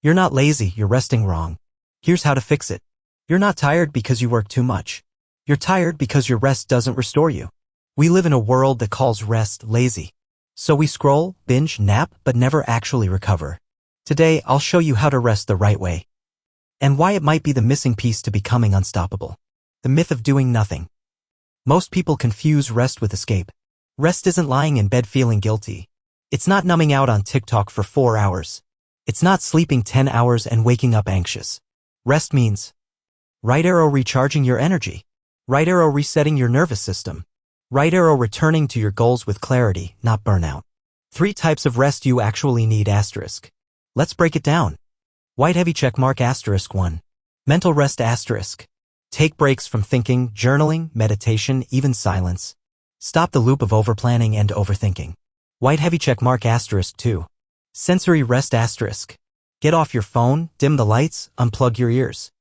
You're not lazy, you're resting wrong. Here's how to fix it. You're not tired because you work too much. You're tired because your rest doesn't restore you. We live in a world that calls rest lazy. So we scroll, binge, nap, but never actually recover. Today, I'll show you how to rest the right way. And why it might be the missing piece to becoming unstoppable. The myth of doing nothing. Most people confuse rest with escape. Rest isn't lying in bed feeling guilty. It's not numbing out on TikTok for 4 hours. It's not sleeping 10 hours and waking up anxious. Rest means right arrow recharging your energy. Right arrow resetting your nervous system. Right arrow returning to your goals with clarity, not burnout. 3 types of rest you actually need asterisk. Let's break it down. White heavy checkmark asterisk 1. Mental rest asterisk. Take breaks from thinking, journaling, meditation, even silence. Stop the loop of overplanning and overthinking. White heavy checkmark asterisk 2. Sensory rest asterisk. Get off your phone, dim the lights, unplug your ears.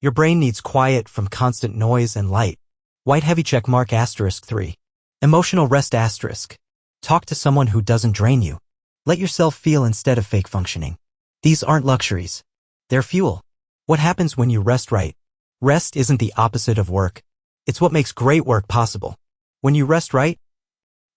Your brain needs quiet from constant noise and light. White heavy checkmark asterisk 3. Emotional rest asterisk. Talk to someone who doesn't drain you. Let yourself feel instead of fake functioning. These aren't luxuries. They're fuel. What happens when you rest right? Rest isn't the opposite of work. It's what makes great work possible. When you rest right,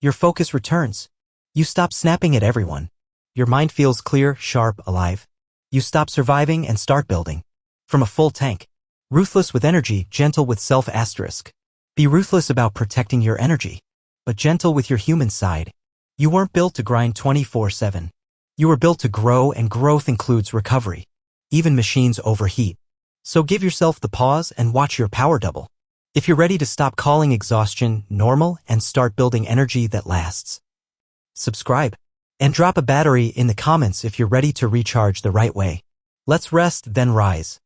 your focus returns. You stop snapping at everyone. Your mind feels clear, sharp, alive. You stop surviving and start building. From a full tank. Ruthless with energy, gentle with self asterisk. Be ruthless about protecting your energy, but gentle with your human side. You weren't built to grind 24/7. You were built to grow, and growth includes recovery. Even machines overheat. So give yourself the pause and watch your power double. If you're ready to stop calling exhaustion normal and start building energy that lasts. Subscribe. And drop a battery in the comments if you're ready to recharge the right way. Let's rest, then rise.